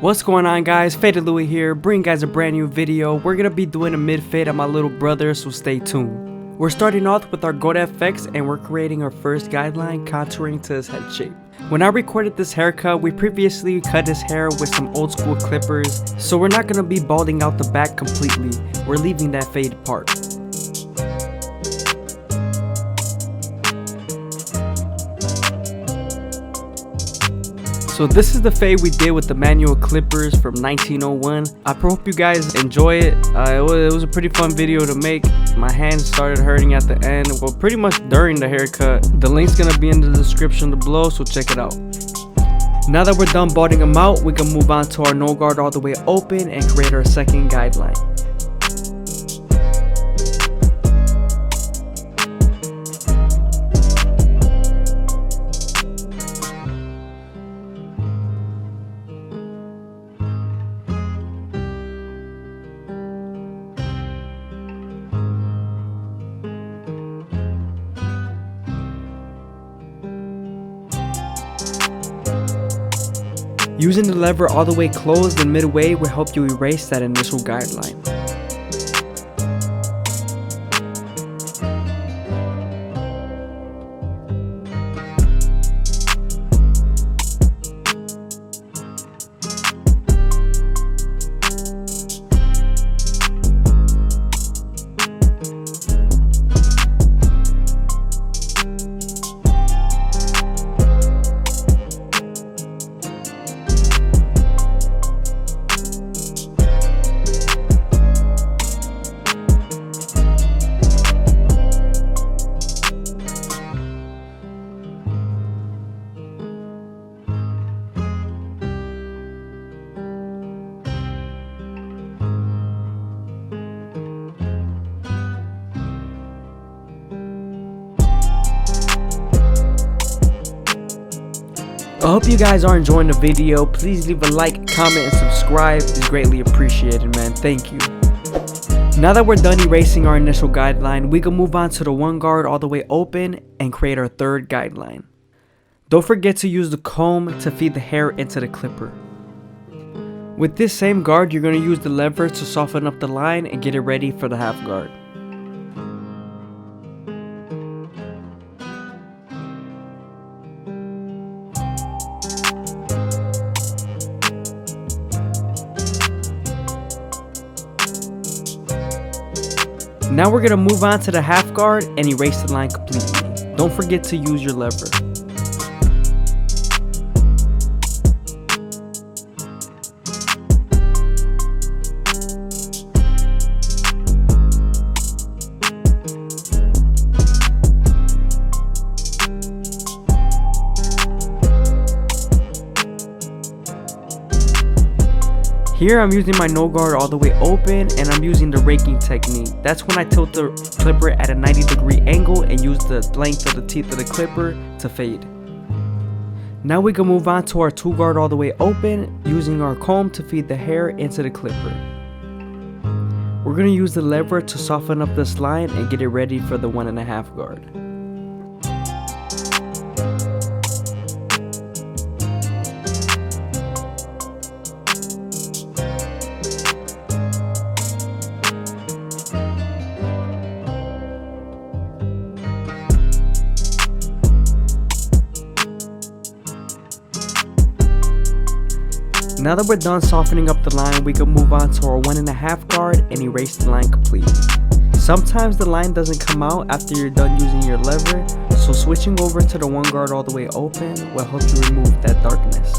What's going on, guys? FadeitLuie here, bringing guys a brand new video. We're gonna be doing a mid fade on my little brother, so stay tuned. We're starting off with our goat FX and we're creating our first guideline contouring to his head shape. When I recorded this haircut, we previously cut his hair with some old school clippers, so we're not gonna be balding out the back completely. We're leaving that fade part. So this is the fade we did with the manual clippers from 1901. I hope you guys enjoy it. It was a pretty fun video to make. My hands started hurting at the end, well, pretty much during the haircut. The link's gonna be in the description below, so check it out. Now that we're done balding them out, we can move on to our no guard all the way open and create our second guideline. Using the lever all the way closed and midway will help you erase that initial guideline. I hope you guys are enjoying the video. Please leave a like, comment, and subscribe. It's greatly appreciated, man. Thank you. Now that we're done erasing our initial guideline, we can move on to the one guard all the way open and create our third guideline. Don't forget to use the comb to feed the hair into the clipper. With this same guard, you're going to use the lever to soften up the line and get it ready for the half guard. Now we're going to move on to the half guard and erase the line completely. Don't forget to use your lever. Here I'm using my no guard all the way open and I'm using the raking technique. That's when I tilt the clipper at a 90-degree angle and use the length of the teeth of the clipper to fade. Now we can move on to our two guard all the way open, using our comb to feed the hair into the clipper. We're going to use the lever to soften up this line and get it ready for the 1.5 guard. Now that we're done softening up the line, we can move on to our 1.5 guard and erase the line completely. Sometimes the line doesn't come out after you're done using your lever, so switching over to the one guard all the way open will help you remove that darkness.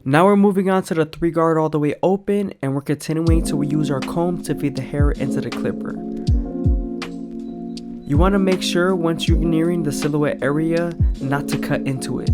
Now we're moving on to the 3 guard all the way open, and we're continuing to use our comb to feed the hair into the clipper. You want to make sure once you're nearing the silhouette area not to cut into it.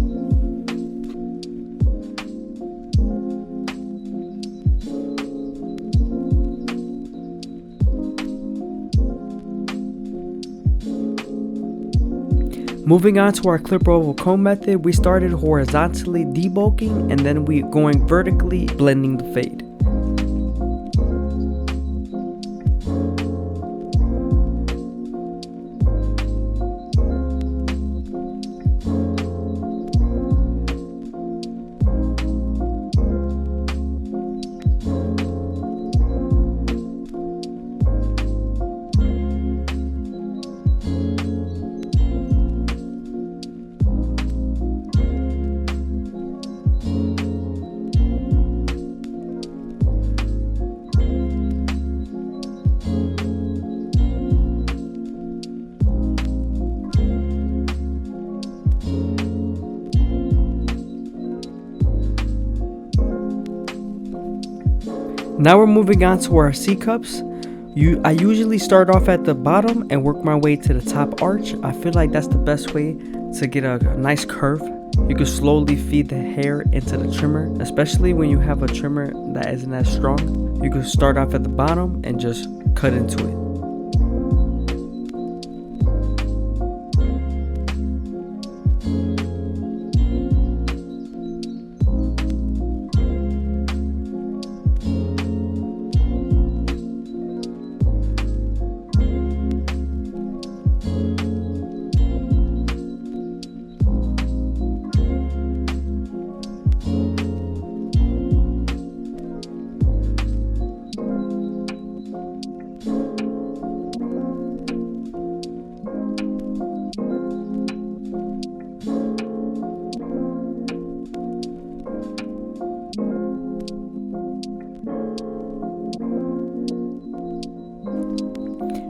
Moving on to our clipper oval comb method, we started horizontally debulking and then we going vertically blending the fade. Now we're moving on to our C-cups. I usually start off at the bottom and work my way to the top arch. I feel like that's the best way to get a nice curve. You can slowly feed the hair into the trimmer, especially when you have a trimmer that isn't as strong. You can start off at the bottom and just cut into it.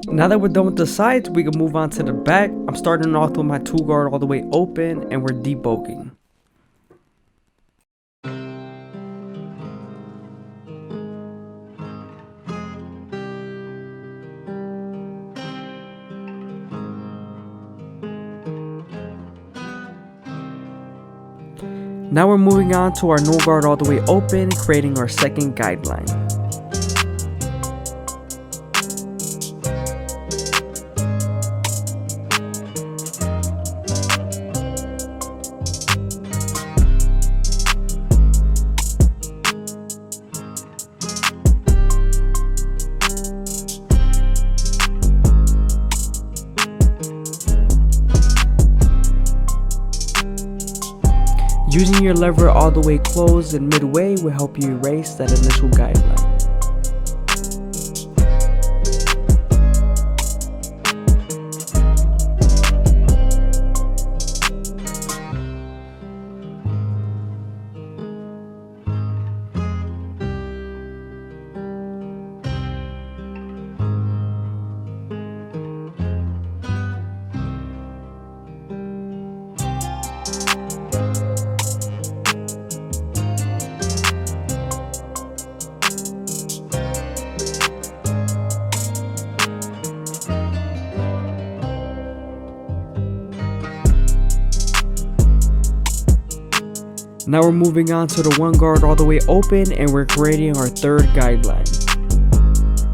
Now that we're done with the sides, we can move on to the back. I'm starting off with my 2-guard all the way open and we're debulking. Now we're moving on to our no guard all the way open, creating our second guideline. Using your lever all the way closed and midway will help you erase that initial guideline. Now we're moving on to the 1 guard all the way open and we're creating our third guideline.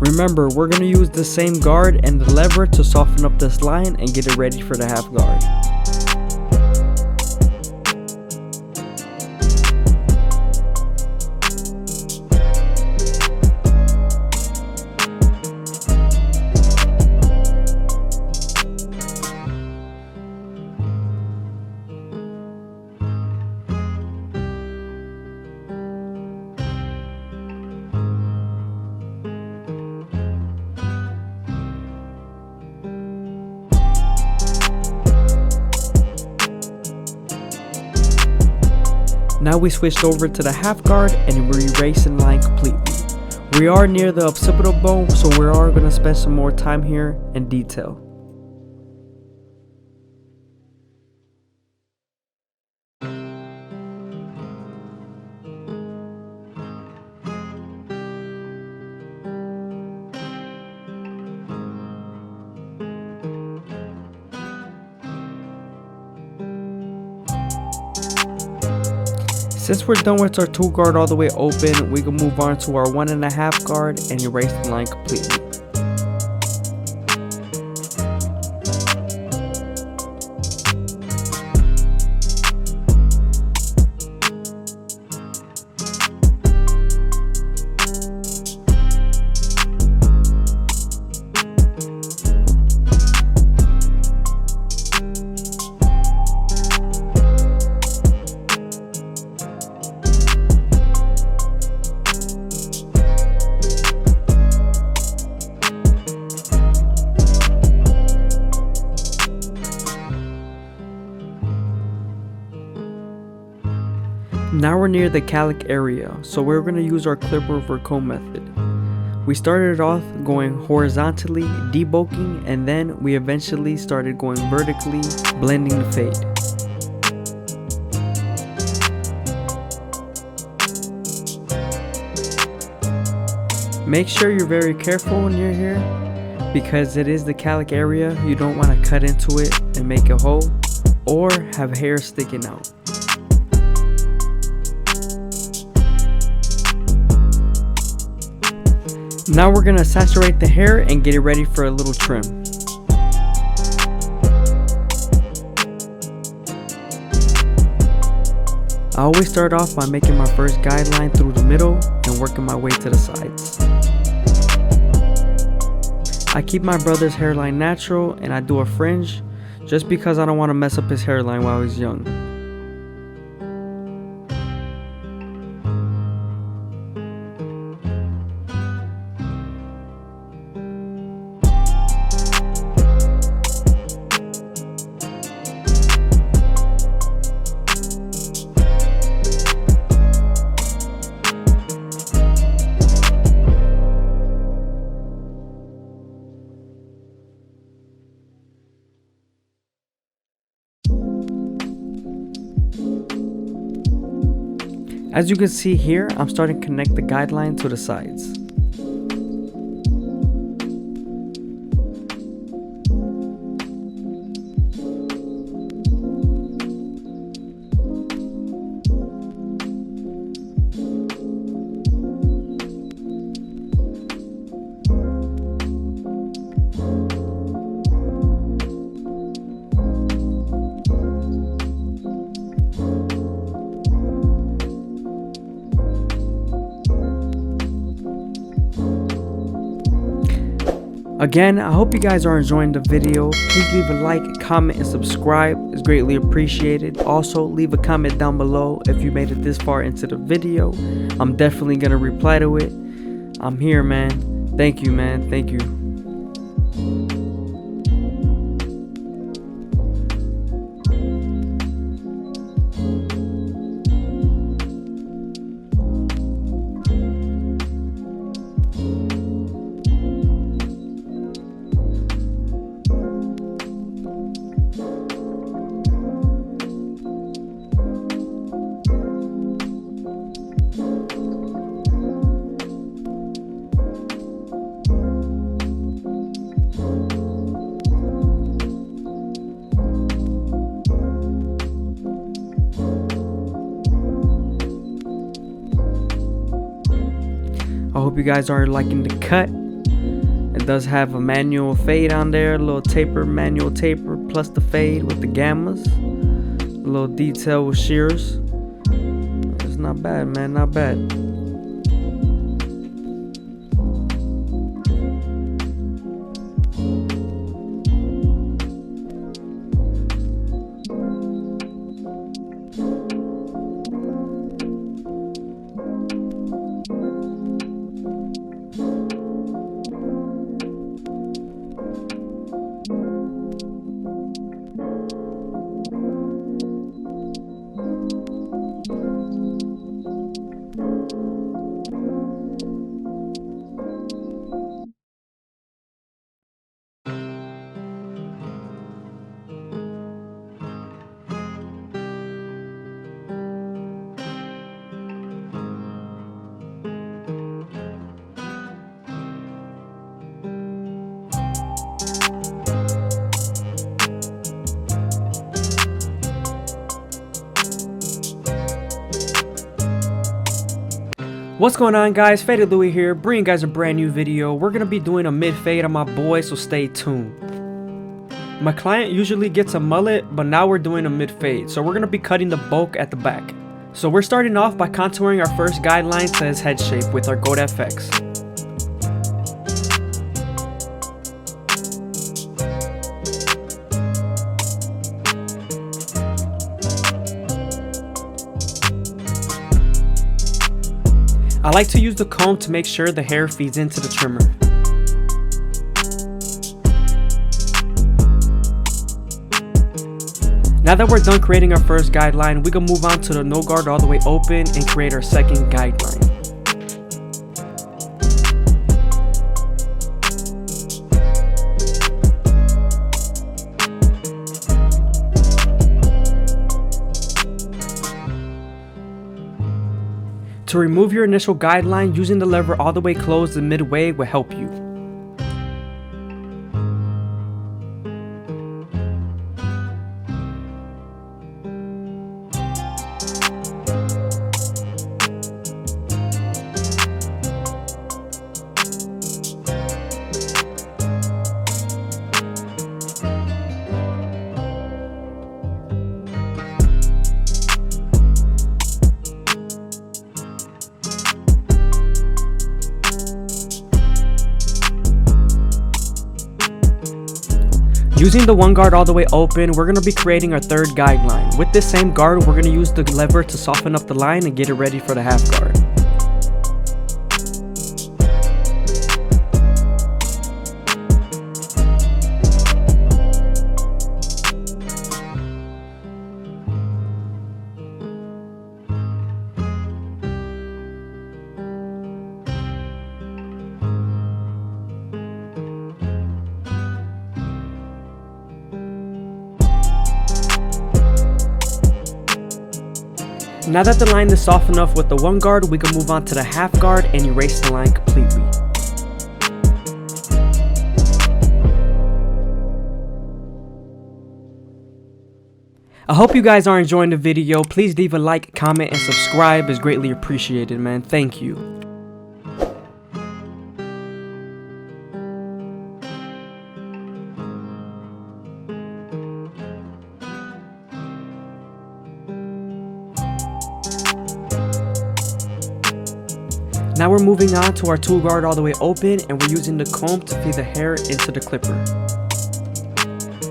Remember, we're going to use the same guard and the lever to soften up this line and get it ready for the half guard. Now we switched over to the half guard and we're erasing line completely. We are near the occipital bone, so we are going to spend some more time here in detail. Since we're done with our 2 guard all the way open, we can move on to our 1.5 guard and erase the line completely. Now we're near the calic area, so we're going to use our clipper over comb method. We started off going horizontally, debulking, and then we eventually started going vertically, blending the fade. Make sure you're very careful when you're here, because it is the calic area. You don't want to cut into it and make a hole, or have hair sticking out. Now we're going to saturate the hair and get it ready for a little trim. I always start off by making my first guideline through the middle and working my way to the sides. I keep my brother's hairline natural and I do a fringe just because I don't want to mess up his hairline while he's young. As you can see here, I'm starting to connect the guideline to the sides. Again, I hope you guys are enjoying the video. Please leave a like, comment, and subscribe. It's greatly appreciated. Also, leave a comment down below if you made it this far into the video. I'm definitely going to reply to it. I'm here, man. Thank you, man. Thank you. I hope you guys are liking the cut. It does have a manual fade on there, a little taper, manual taper, plus the fade with the gammas. A little detail with shears. It's not bad, man, not bad. What's going on, guys? FadeitLuie here, bringing you guys a brand new video. We're gonna be doing a mid fade on my boy, so stay tuned. My client usually gets a mullet, but now we're doing a mid fade, so we're gonna be cutting the bulk at the back. So we're starting off by contouring our first guideline to his head shape with our Gold FX. I like to use the comb to make sure the hair feeds into the trimmer. Now that we're done creating our first guideline, we can move on to the no guard all the way open and create our second guideline. To remove your initial guideline, using the lever all the way closed and midway will help you. Using the one guard all the way open, we're going to be creating our third guideline. With this same guard, we're going to use the lever to soften up the line and get it ready for the half guard. Now that the line is soft enough with the one guard, we can move on to the half guard and erase the line completely. I hope you guys are enjoying the video. Please leave a like, comment, and subscribe. It's greatly appreciated, man. Thank you. Now we're moving on to our two guard all the way open, and we're using the comb to feed the hair into the clipper.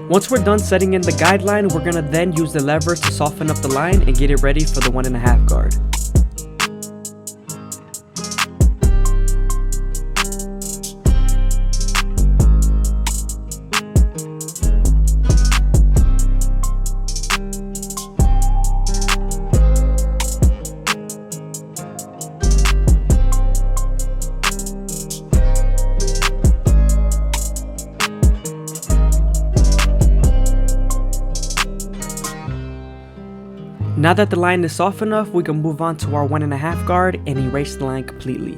Once we're done setting in the guideline, we're gonna then use the lever to soften up the line and get it ready for the 1.5 guard. Now that the line is soft enough, we can move on to our 1.5 guard and erase the line completely.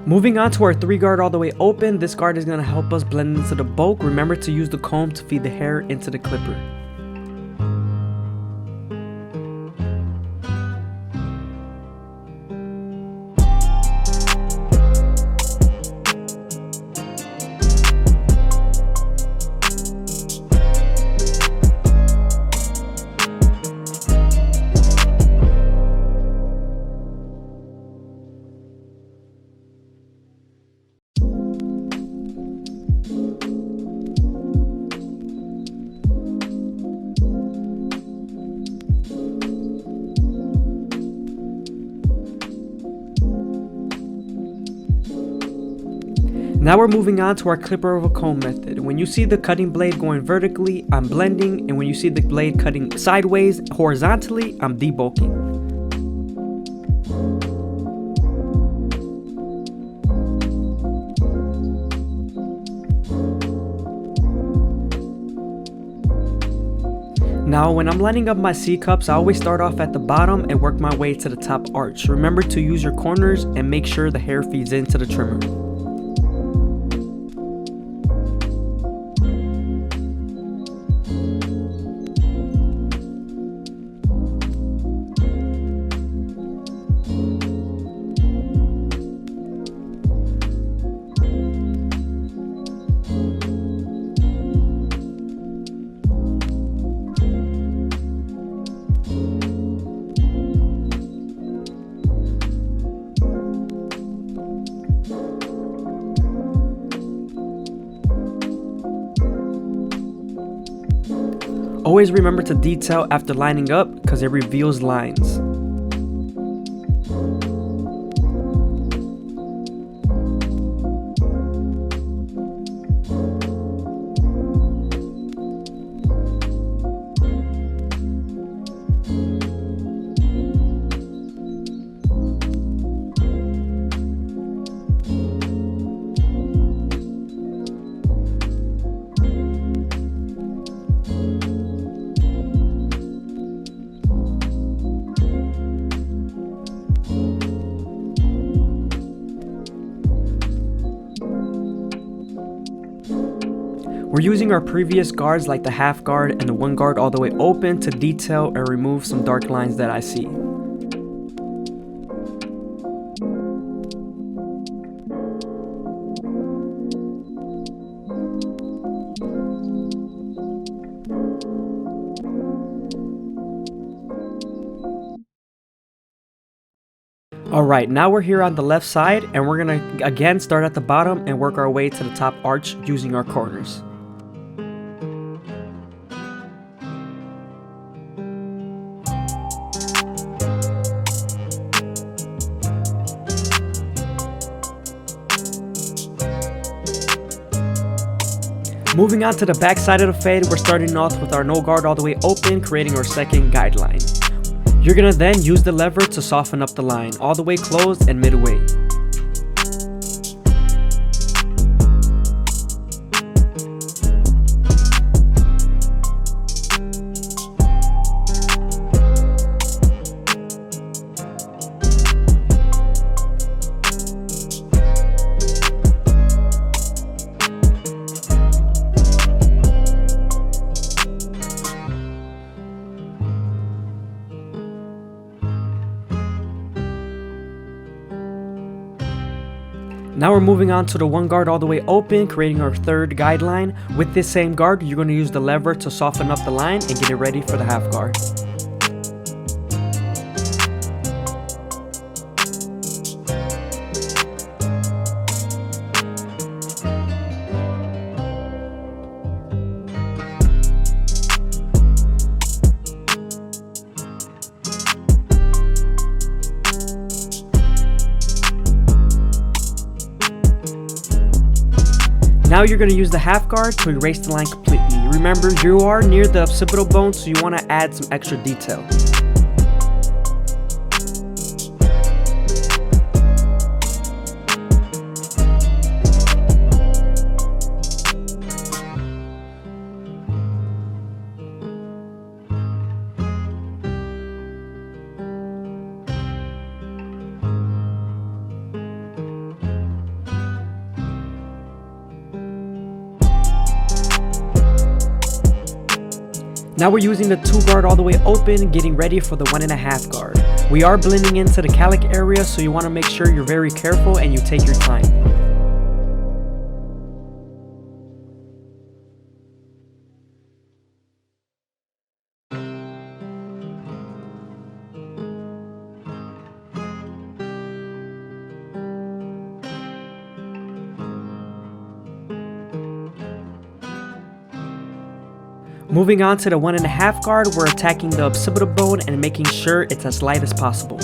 Moving on to our 3 guard all the way open, this guard is going to help us blend into the bulk. Remember to use the comb to feed the hair into the clipper. Now we're moving on to our clipper over comb method. When you see the cutting blade going vertically, I'm blending, and when you see the blade cutting sideways, horizontally, I'm debulking. Now when I'm lining up my C-cups, I always start off at the bottom and work my way to the top arch. Remember to use your corners and make sure the hair feeds into the trimmer. Always remember to detail after lining up because it reveals lines. We're using our previous guards like the half guard and the one guard all the way open to detail and remove some dark lines that I see. Alright, now we're here on the left side and we're gonna again start at the bottom and work our way to the top arch using our corners. Moving on to the back side of the fade, we're starting off with our no guard all the way open, creating our second guideline. You're gonna then use the lever to soften up the line, all the way closed and midway. Now we're moving on to the one guard all the way open, creating our third guideline. With this same guard, you're going to use the lever to soften up the line and get it ready for the half guard. Now you're going to use the half guard to erase the line completely. Remember, you are near the occipital bone, so you want to add some extra detail. Now we're using the 2 guard all the way open, getting ready for the 1.5 guard. We are blending into the calic area, so you want to make sure you're very careful and you take your time. Moving on to the 1.5 guard, we're attacking the occipital bone and making sure it's as light as possible.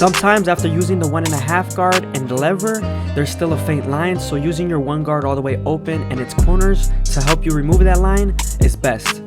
Sometimes after using the 1.5 guard and the lever, there's still a faint line, so using your 1 guard all the way open and its corners to help you remove that line is best.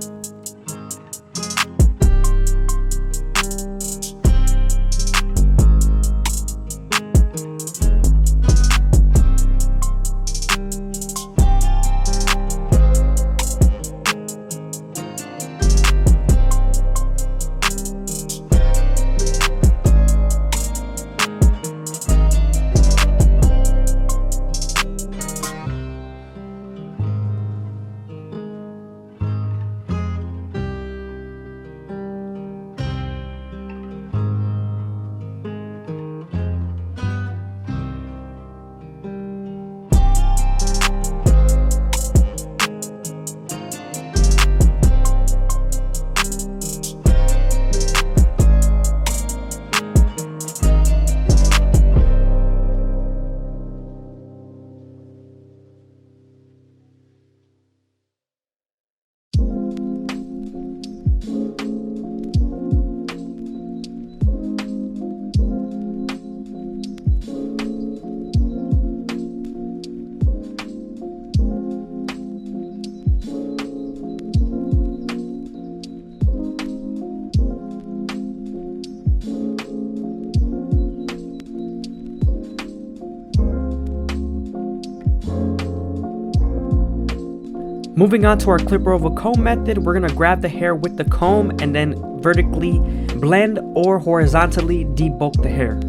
Moving on to our clipper over comb method, we're going to grab the hair with the comb and then vertically blend or horizontally debulk the hair.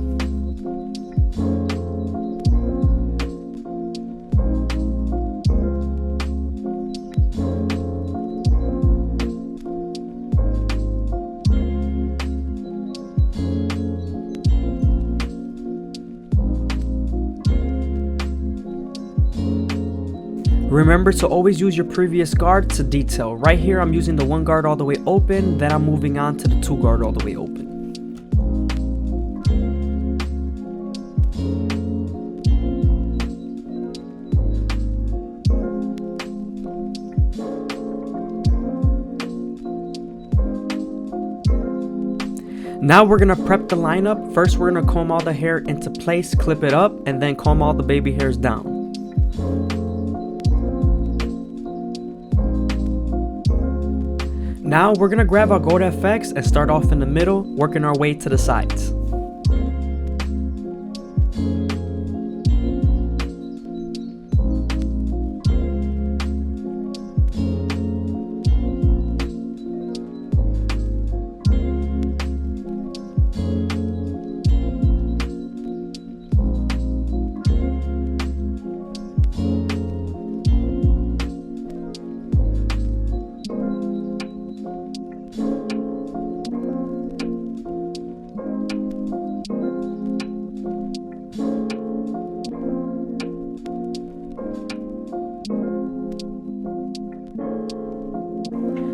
Remember to always use your previous guard to detail. Right here I'm using the 1 guard all the way open, then I'm moving on to the 2 guard all the way open. Now we're going to prep the lineup. First we're going to comb all the hair into place, clip it up, and then comb all the baby hairs down. Now we're gonna grab our Gold FX and start off in the middle, working our way to the sides.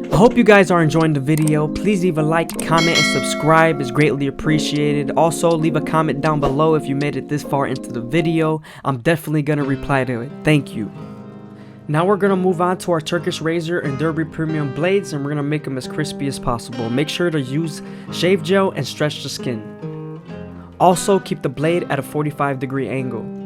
I hope you guys are enjoying the video. Please leave a like, comment, and subscribe. It's greatly appreciated. Also, leave a comment down below if you made it this far into the video. I'm definitely going to reply to it. Thank you. Now we're going to move on to our Turkish razor and Derby premium blades, and we're going to make them as crispy as possible. Make sure to use shave gel and stretch the skin. Also, keep the blade at a 45-degree angle.